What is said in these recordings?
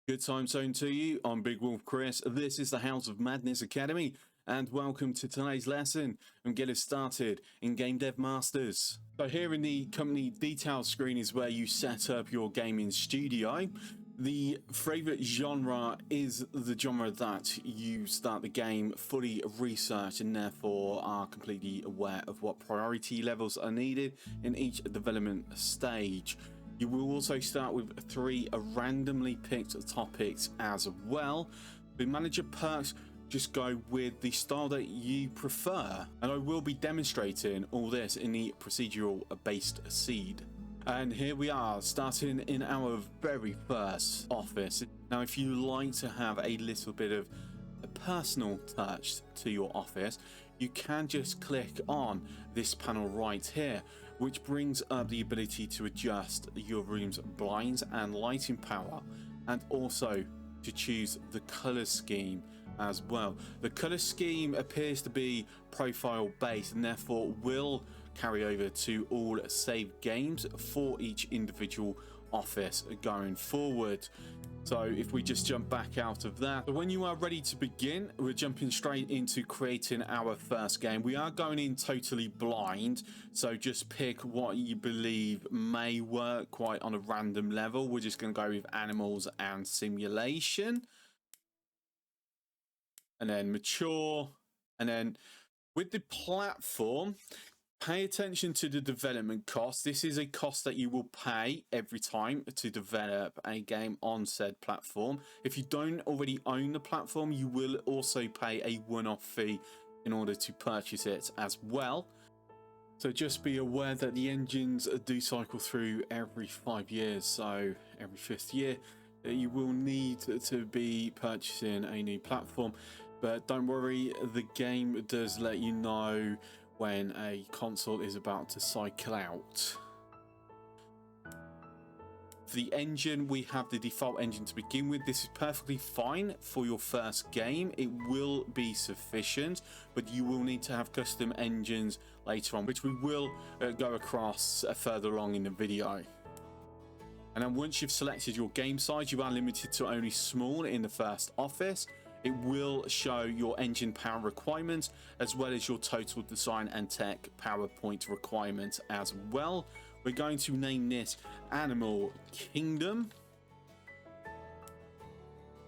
Good time zone to you. I'm Big Wolf Chris. This is the House of Madness Academy, and welcome to today's lesson and get us started in Game Dev Masters. So here in the company details screen is where you set up your gaming studio. The favorite genre is the genre that you start the game fully researched and therefore are completely aware of what priority levels are needed in each development stage. You will also start with 3 randomly picked topics as well. The manager perks just go with the style that you prefer, and I will be demonstrating all this in the procedural based seed. And here we are, starting in our very first office. Now, if you like to have a little bit of a personal touch to your office, you can just click on this panel right here, which brings up the ability to adjust your room's blinds and lighting power, and also to choose the color scheme as well. The color scheme appears to be profile based and therefore will carry over to all save games for each individual office going forward. So if we just jump back out of that, so when you are ready to begin, we're jumping straight into creating our first game. We are going in totally blind, so just pick what you believe may work quite on a random level. We're just going to go with animals and simulation, and then mature, and then with the platform, pay attention to the development cost. This is a cost that you will pay every time to develop a game on said platform. If you don't already own the platform, you will also pay a one-off fee in order to purchase it as well. So just be aware that the engines do cycle through every 5 years, so every 5th year you will need to be purchasing a new platform. But don't worry, the game does let you know when a console is about to cycle out. For the engine, we have the default engine to begin with. This is perfectly fine for your first game. It will be sufficient, but you will need to have custom engines later on, which we will go across further along in the video. And then once you've selected your game size, you are limited to only small in the first office. It will show your engine power requirements as well as your total design and tech PowerPoint requirements as well. We're going to name this Animal Kingdom.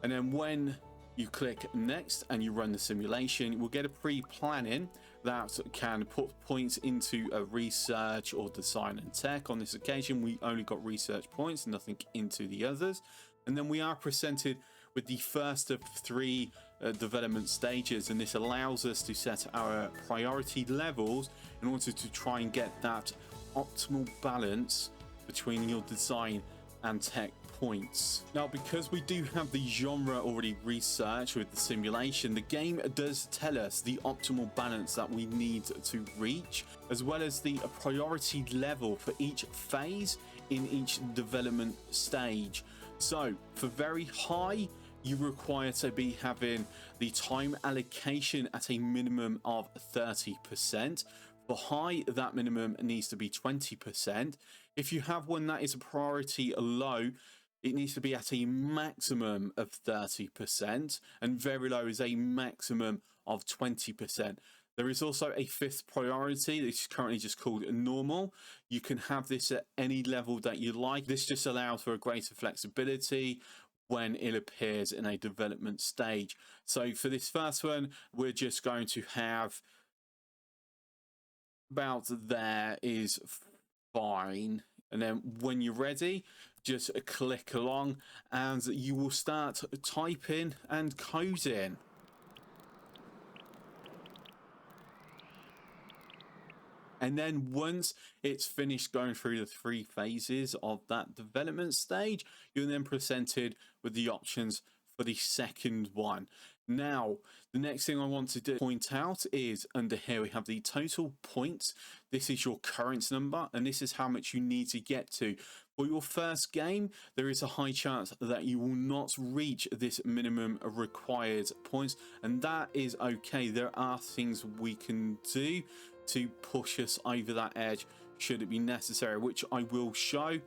And then when you click next and you run the simulation, you will get a pre-planning that can put points into a research or design and tech. On this occasion, we only got research points, nothing into the others. And then we are presented with the first of 3 development stages, and this allows us to set our priority levels in order to try and get that optimal balance between your design and tech points. Now, because we do have the genre already researched with the simulation, the game does tell us the optimal balance that we need to reach, as well as the priority level for each phase in each development stage. So for very high, you require to be having the time allocation at a minimum of 30%. For high, that minimum needs to be 20%. If you have one that is a priority low, it needs to be at a maximum of 30%, and very low is a maximum of 20%. There is also a 5th priority. This is currently just called normal. You can have this at any level that you like. This just allows for a greater flexibility when it appears in a development stage. So for this first one, we're just going to have about there is fine. And then when you're ready, just click along and you will start typing and coding. And then once it's finished going through the 3 phases of that development stage, you're then presented with the options for the second one. Now, the next thing I want to point out is under here we have the total points. This is your current number, and this is how much you need to get to. For your first game, there is a high chance that you will not reach this minimum required points, and that is okay. There are things we can do to push us over that edge should it be necessary, which I will show.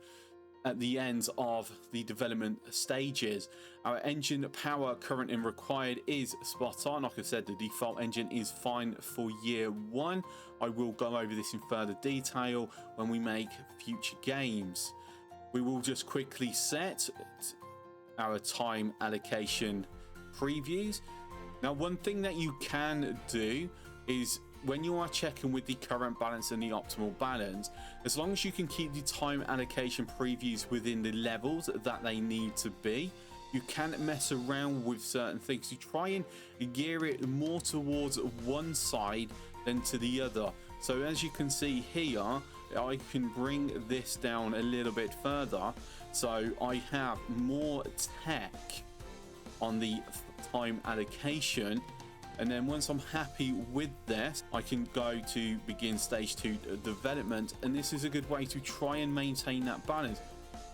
at the end of the development stages. Our engine power current and required is spot on. Like I said, the default engine is fine for year one. I will go over this in further detail when we make future games. We will just quickly set our time allocation previews. Now, one thing that you can do is when you are checking with the current balance and the optimal balance, as long as you can keep the time allocation previews within the levels that they need to be, you can mess around with certain things to try and gear it more towards one side than to the other. So as you can see here, I can bring this down a little bit further, so I have more tech on the time allocation. And then once I'm happy with this, I can go to begin stage 2 development, and this is a good way to try and maintain that balance.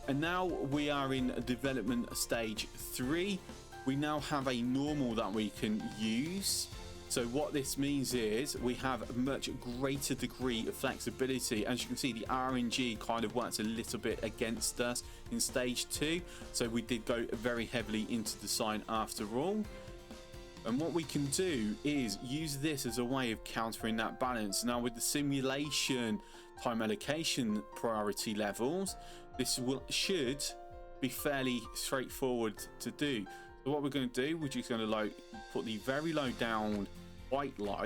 And now we are in development stage 3. We now have a normal that we can use. So what this means is we have a much greater degree of flexibility. As you can see, the RNG kind of works a little bit against us in stage 2. So we did go very heavily into design after all. And what we can do is use this as a way of countering that balance. Now with the simulation time allocation priority levels, this should be fairly straightforward to do. So what we're going to do, we're just going to put the very low down quite low.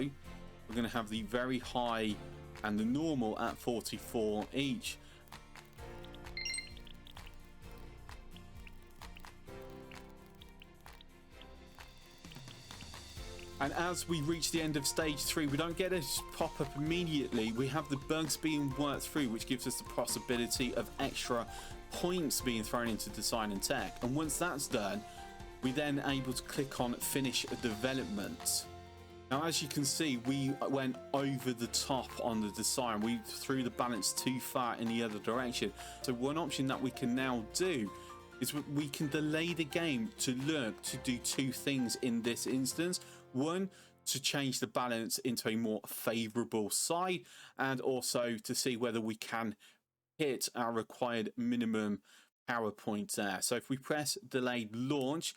We're going to have the very high and the normal at 44 each. And as we reach the end of stage 3, we don't get a pop-up immediately. We have the bugs being worked through, which gives us the possibility of extra points being thrown into design and tech. And once that's done, we then able to click on finish development. Now, as you can see, we went over the top on the design. We threw the balance too far in the other direction. So one option that we can now do is we can delay the game to look to do two things in this instance. One, to change the balance into a more favorable side, and also to see whether we can hit our required minimum power point there. So if we press delayed launch,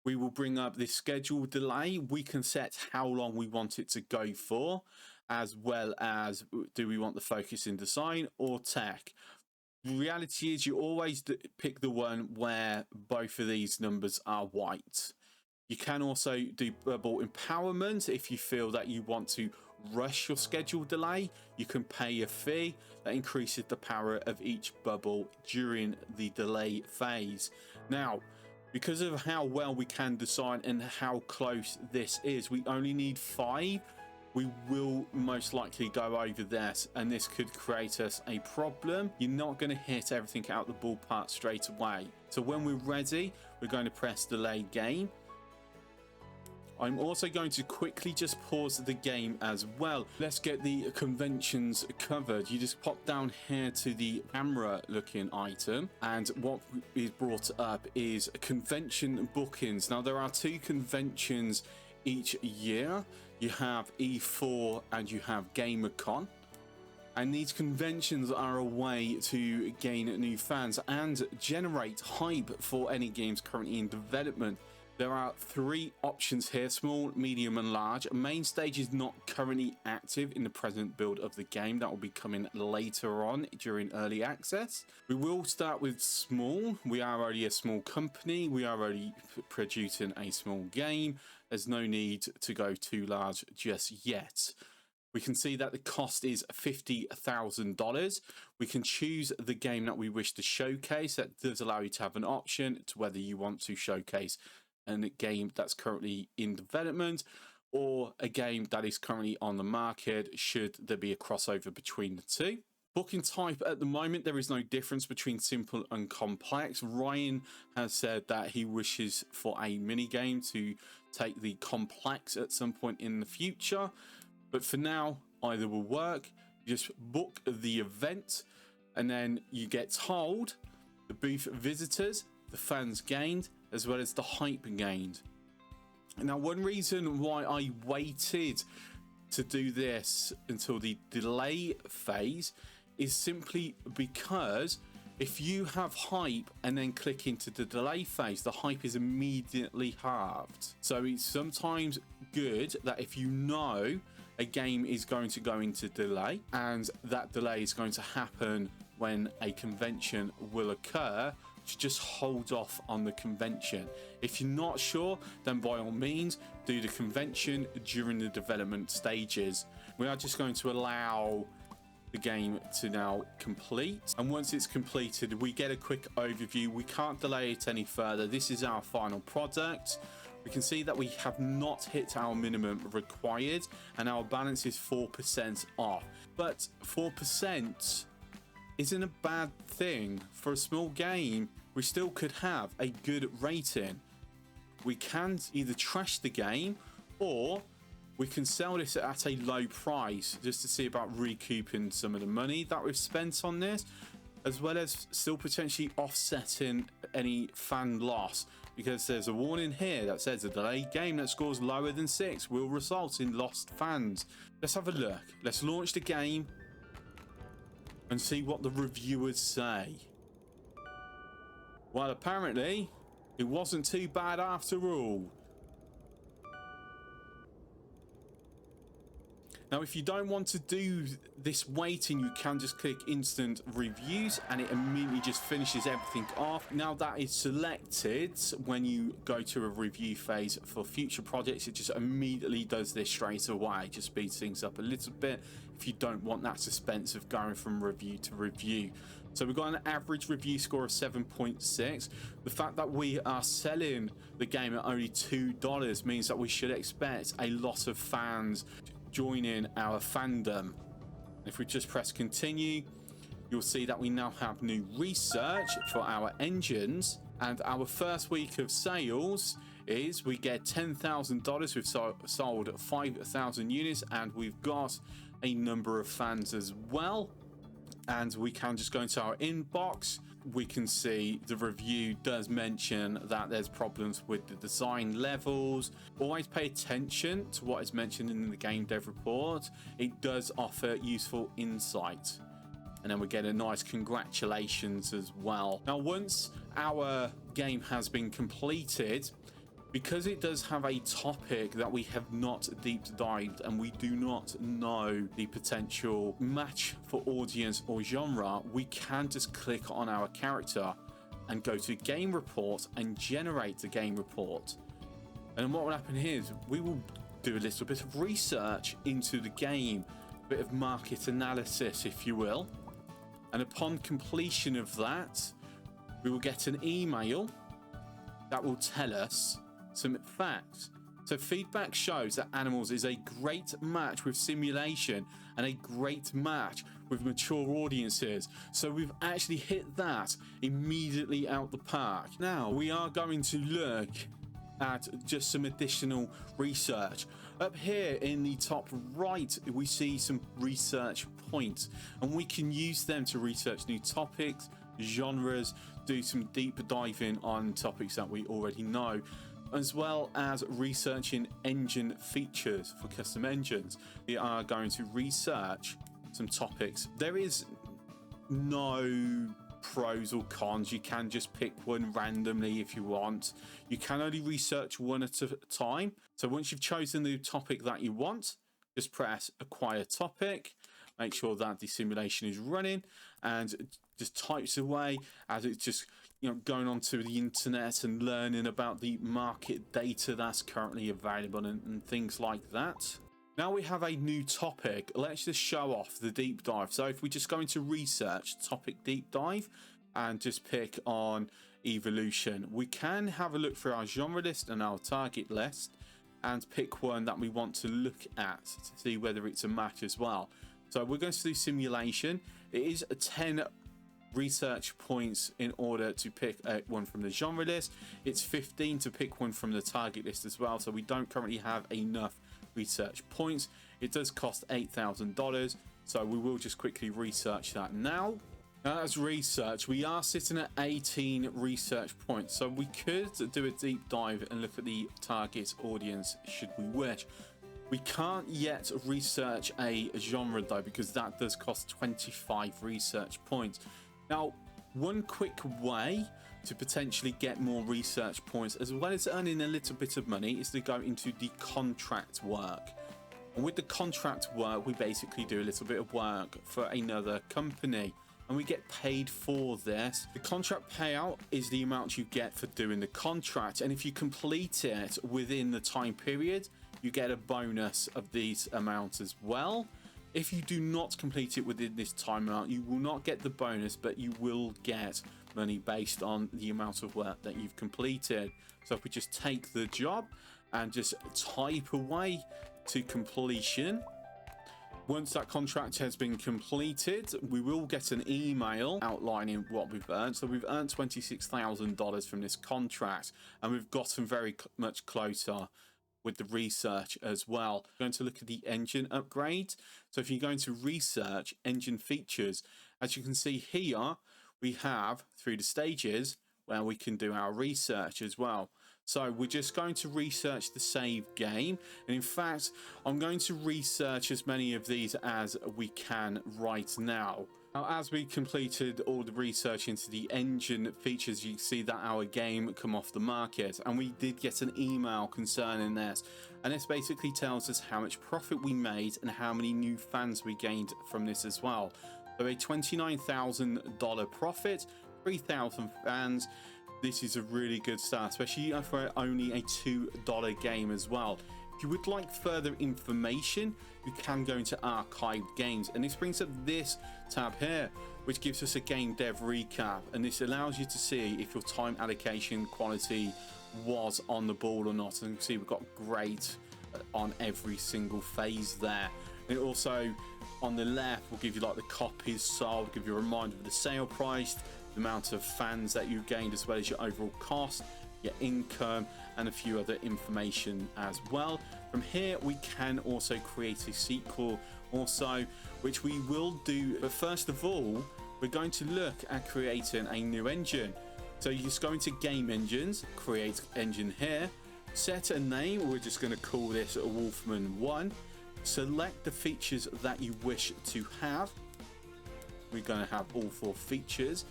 we will bring up this schedule delay. We can set how long we want it to go for, as well as do we want the focus in design or tech. The reality is you always pick the one where both of these numbers are white. You can also do bubble empowerment if you feel that you want to rush your schedule delay. You can pay a fee that increases the power of each bubble during the delay phase. Now, because of how well we can design and how close this is, we only need 5. We will most likely go over this, and this could create us a problem. You're not going to hit everything out the ballpark straight away. So when we're ready, we're going to press delay game. I'm also going to quickly just pause the game as well. Let's get the conventions covered. You just pop down here to the camera looking item, and what is brought up is convention bookings. Now there are 2 conventions each year. You have E4 and you have GamerCon. And these conventions are a way to gain new fans and generate hype for any games currently in development. There are 3 options here: small, medium and large. Main stage is not currently active in the present build of the game. That will be coming later on during early access. We will start with small. We are already a small company. We are already producing a small game. There's no need to go too large just yet. We can see that the cost is $50,000. We can choose the game that we wish to showcase. That does allow you to have an option to whether you want to showcase a game that's currently in development or a game that is currently on the market, should there be a crossover between the two. Booking type at the moment, there is no difference between simple and complex. Ryan has said that he wishes for a mini game to take the complex at some point in the future, but for now either will work. You just book the event and then you get told the booth visitors, the fans gained, as well as the hype gained. Now, one reason why I waited to do this until the delay phase is simply because If you have hype and then click into the delay phase, the hype is immediately halved. So it's sometimes good that if you know a game is going to go into delay and that delay is going to happen when a convention will occur, to just hold off on the convention. If you're not sure, then by all means do the convention during the development stages. We are just going to allow the game to now complete, and once it's completed we get a quick overview. We can't delay it any further. This is our final product. We can see that we have not hit our minimum required and our balance is 4% off, but 4% isn't a bad thing. For a small game, we still could have a good rating. We can either trash the game or we can sell this at a low price just to see about recouping some of the money that we've spent on this, as well as still potentially offsetting any fan loss, because there's a warning here that says a delayed game that scores lower than 6 will result in lost fans. Let's have a look. Let's launch the game and see what the reviewers say. Well, apparently it wasn't too bad after all. Now, if you don't want to do this waiting, you can just click instant reviews and it immediately just finishes everything off. Now that is selected, when you go to a review phase for future projects, it just immediately does this straight away. Just speeds things up a little bit if you don't want that suspense of going from review to review. So we've got an average review score of 7.6. The fact that we are selling the game at only $2 means that we should expect a lot of fans joining our fandom. If we just press continue, you'll see that we now have new research for our engines, and our first week of sales is we get $10,000. We've sold 5,000 units and we've got a number of fans as well. And we can just go into our inbox. We can see the review does mention that there's problems with the design levels. Always pay attention to what is mentioned in the game dev report. It does offer useful insight. And then we get a nice congratulations as well. Now, once our game has been completed, because it does have a topic that we have not deep dived and we do not know the potential match for audience or genre, we can just click on our character and go to game report and generate the game report. And what will happen here is we will do a little bit of research into the game, a bit of market analysis, if you will. And upon completion of that, we will get an email that will tell us some facts. So feedback shows that Animals is a great match with simulation and a great match with mature audiences. So we've actually hit that immediately out the park. Now we are going to look at just some additional research. Up here in the top right, we see some research points, and we can use them to research new topics, genres, do some deeper diving on topics that we already know, as well as researching engine features for custom engines. We are going to research some topics. There is no pros or cons. You can just pick one randomly if you want. You can only research one at a time. So once you've chosen the topic that you want, just press acquire topic. Make sure that the simulation is running and just types away as it's just going onto the internet and learning about the market data that's currently available and things like that. Now we have a new topic. Let's just show off the deep dive. So if we just go into research, topic deep dive, and just pick on evolution, we can have a look through our genre list and our target list and pick one that we want to look at to see whether it's a match as well. So we're going to do simulation. It is a 10 research points in order to pick one from the genre list. It's 15 to pick one from the target list as well, so we don't currently have enough research points. It does cost $8,000, so we will just quickly research that now. Now that's research. We are sitting at 18 research points, so we could do a deep dive and look at the target audience should we wish. We can't yet research a genre though, because that does cost 25 research points. Now, One quick way to potentially get more research points as well as earning a little bit of money is to go into the contract work. And with the contract work, we basically do a little bit of work for another company and we get paid for this. The contract payout is the amount you get for doing the contract, and if you complete it within the time period, you get a bonus of these amounts as well. If you do not complete it within this time amount, you will not get the bonus, but you will get money based on the amount of work that you've completed. So if we just take the job and just type away to completion, once that contract has been completed, we will get an email outlining what we've earned. So we've earned $26,000 from this contract, and we've gotten very much closer with the research as well. I'm going to look at the engine upgrade. So if you're going to research engine features, as you can see here, we have through the stages where we can do our research as well. So we're just going to research the save game, and in fact I'm going to research as many of these as we can right now. Now, as we completed all the research into the engine features, you see that our game come off the market, and we did get an email concerning this, and this basically tells us how much profit we made and how many new fans we gained from this as well. So a $29,000 profit, 3,000 fans. This is a really good start, especially for only a $2 game as well. If you would like further information, you can go into archived games, and this brings up this tab here, which gives us a game dev recap, and this allows you to see if your time allocation quality was on the ball or not. And you can see we've got great on every single phase there. And it also on the left will give you like the copies sold, give you a reminder of the sale price, the amount of fans that you gained, as well as your overall cost, your income, and a few other information as well. From here we can also create a sequel also, which we will do, but first of all we're going to look at creating a new engine. So you just go into game engines, create engine here, set a name. We're just going to call this Wolfman 1. Select the features that you wish to have. We're going to have all 4 features.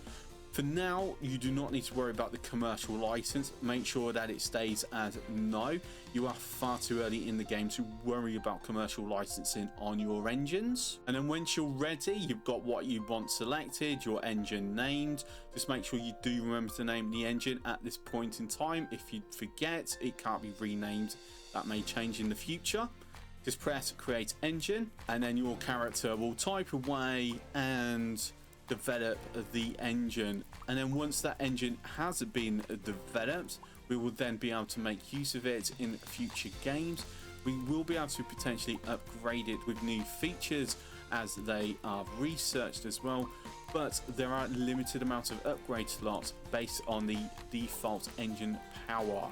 For now, you do not need to worry about the commercial license. Make sure that it stays as no. You are far too early in the game to worry about commercial licensing on your engines. And then once you're ready, you've got what you want selected, your engine named. Just make sure you do remember to name the engine at this point in time. If you forget, it can't be renamed. That may change in the future. Just press create engine, and then your character will type away and develop the engine. And then once that engine has been developed, we will then be able to make use of it in future games. We will be able to potentially upgrade it with new features as they are researched as well, but there are limited amounts of upgrade slots based on the default engine power.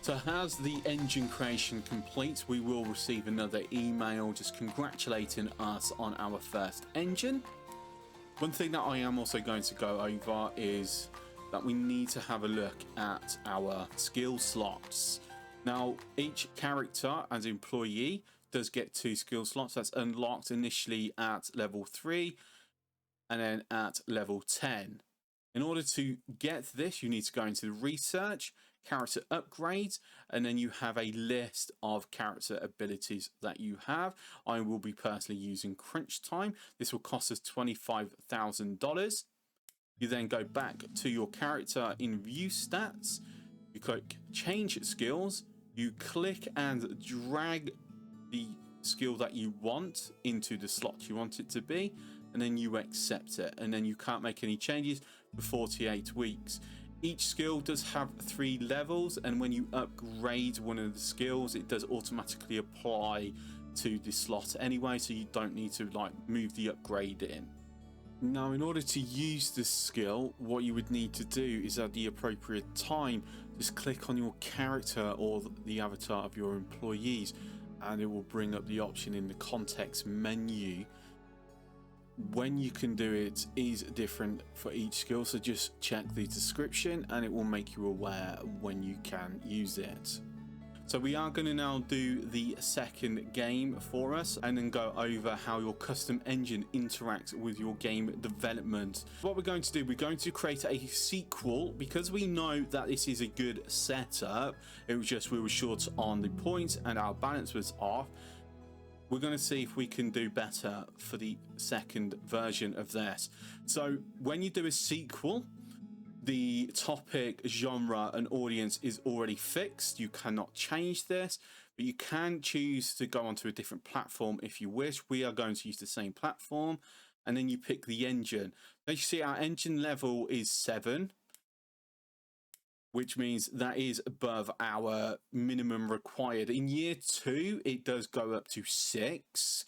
So as the engine creation completes, we will receive another email just congratulating us on our first engine. One thing that I am also going to go over is that we need to have a look at our skill slots. Now, each character as employee does get 2 skill slots. That's unlocked initially at level 3 and then at level 10. In order to get this, you need to go into the research, character upgrades, and then you have a list of character abilities that you have. I will be personally using crunch time. This will cost us $25,000. You then go back to your character in view stats, you click change skills, you click and drag the skill that you want into the slot you want it to be, and then you accept it, and then you can't make any changes for 48 weeks. Each skill does have 3 levels, and when you upgrade one of the skills, it does automatically apply to the slot anyway, so you don't need to like move the upgrade in. Now, in order to use this skill, what you would need to do is at the appropriate time just click on your character or the avatar of your employees, and it will bring up the option in the context menu. When you can do it is different for each skill, so just check the description and it will make you aware when you can use it. So we are going to now do the second game for us and then go over how your custom engine interacts with your game development. What we're going to do, we're going to create a sequel because we know that this is a good setup. It was just we were short on the points and our balance was off. We're going to see if we can do better for the second version of this. So when you do a sequel, the topic, genre, and audience is already fixed. You cannot change this, but you can choose to go onto a different platform if you wish. We are going to use the same platform, and then you pick the engine. As you see, our engine level is 7, which means that is above our minimum required. In year 2, it does go up to 6,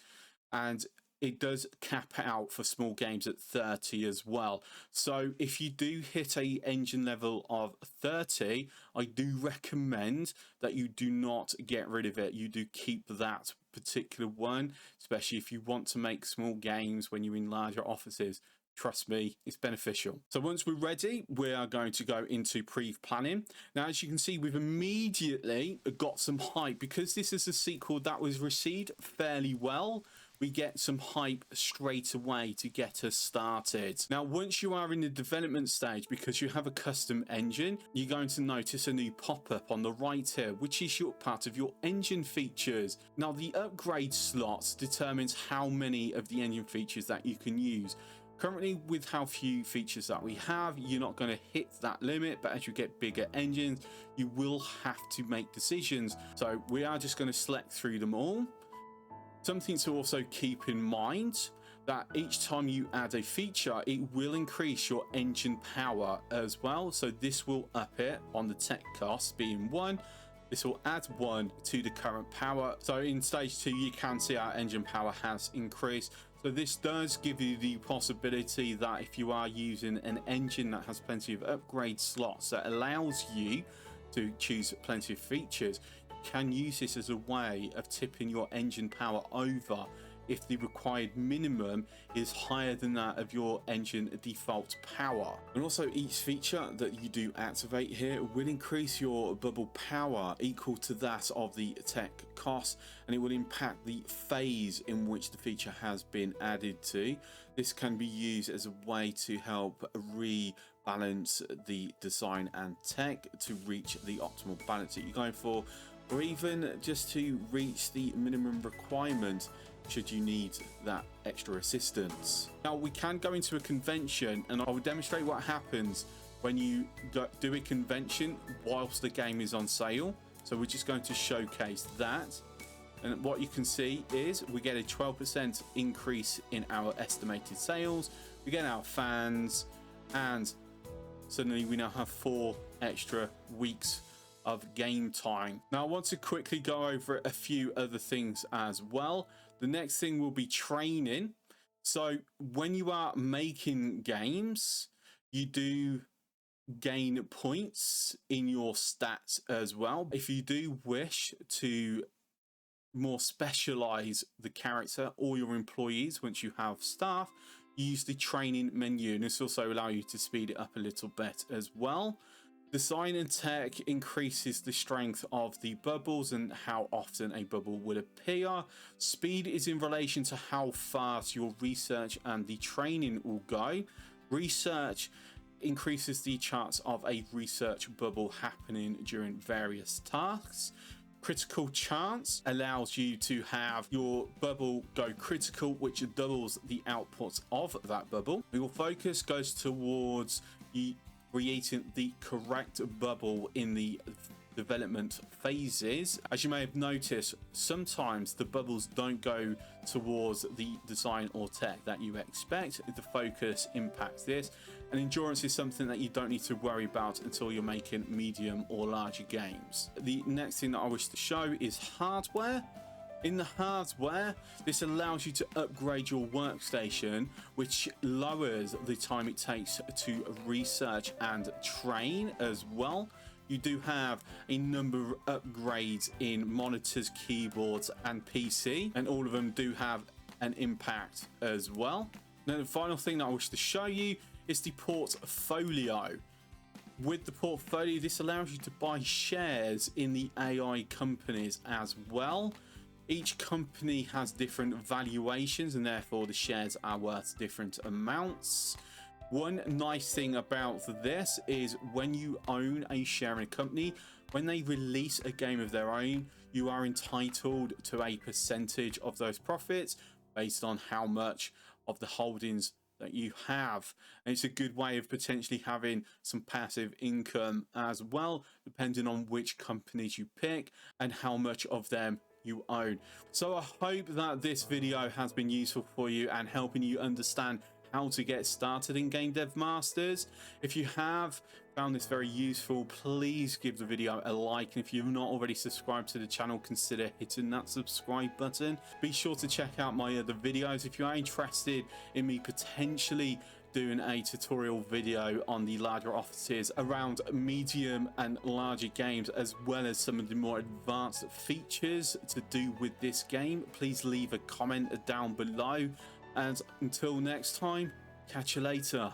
and it does cap out for small games at 30 as well. So if you do hit a engine level of 30, I do recommend that you do not get rid of it. You do keep that particular one, especially if you want to make small games when you're in larger offices. Trust me, it's beneficial. So once we're ready, we are going to go into pre-planning. Now, as you can see, we've immediately got some hype because this is a sequel that was received fairly well. We get some hype straight away to get us started. Now, once you are in the development stage, because you have a custom engine, you're going to notice a new pop-up on the right here, which is your part of your engine features. Now, the upgrade slots determines how many of the engine features that you can use. Currently, with how few features that we have, you're not going to hit that limit, but as you get bigger engines, you will have to make decisions. So we are just going to select through them all. Something to also keep in mind that each time you add a feature, it will increase your engine power as well. So this will up it on the tech cost being 1. This will add 1 to the current power. So in stage 2, you can see our engine power has increased. So this does give you the possibility that if you are using an engine that has plenty of upgrade slots that allows you to choose plenty of features, can use this as a way of tipping your engine power over if the required minimum is higher than that of your engine default power. And also each feature that you do activate here will increase your bubble power equal to that of the tech cost, and it will impact the phase in which the feature has been added to. This can be used as a way to help rebalance the design and tech to reach the optimal balance that you're going for, or even just to reach the minimum requirement should you need that extra assistance. Now we can go into a convention, and I will demonstrate what happens when you do a convention whilst the game is on sale. So we're just going to showcase that, and what you can see is we get a 12% increase in our estimated sales, we get our fans, and suddenly we now have 4 extra weeks of game time. Now I want to quickly go over a few other things as well. The next thing will be training. So when you are making games, you do gain points in your stats as well. If you do wish to more specialize the character or your employees once you have staff, use the training menu, and this also allows you to speed it up a little bit as well. Design and tech increases the strength of the bubbles and how often a bubble will appear. Speed is in relation to how fast your research and the training will go. Research increases the chance of a research bubble happening during various tasks. Critical chance allows you to have your bubble go critical, which doubles the output of that bubble. Your focus goes towards creating the correct bubble in the development phases. As you may have noticed, sometimes the bubbles don't go towards the design or tech that you expect. The focus impacts this, and endurance is something that you don't need to worry about until you're making medium or larger games. The next thing that I wish to show is hardware. In the hardware, this allows you to upgrade your workstation, which lowers the time it takes to research and train as well. You do have a number of upgrades in monitors, keyboards, and PC, and all of them do have an impact as well. Now, the final thing that I wish to show you is the portfolio. With the portfolio, this allows you to buy shares in the AI companies as well. Each company has different valuations and therefore the shares are worth different amounts. One nice thing about this is when you own a share in a company, when they release a game of their own, you are entitled to a percentage of those profits based on how much of the holdings that you have. And it's a good way of potentially having some passive income as well, depending on which companies you pick and how much of them you own. So I hope that this video has been useful for you and helping you understand how to get started in Game Dev Masters. If you have found this very useful, please give the video a like, and if you've not already subscribed to the channel, consider hitting that subscribe button. Be sure to check out my other videos if you are interested in me potentially doing a tutorial video on the larger offices around medium and larger games, as well as some of the more advanced features to do with this game. Please leave a comment down below, and until next time, catch you later.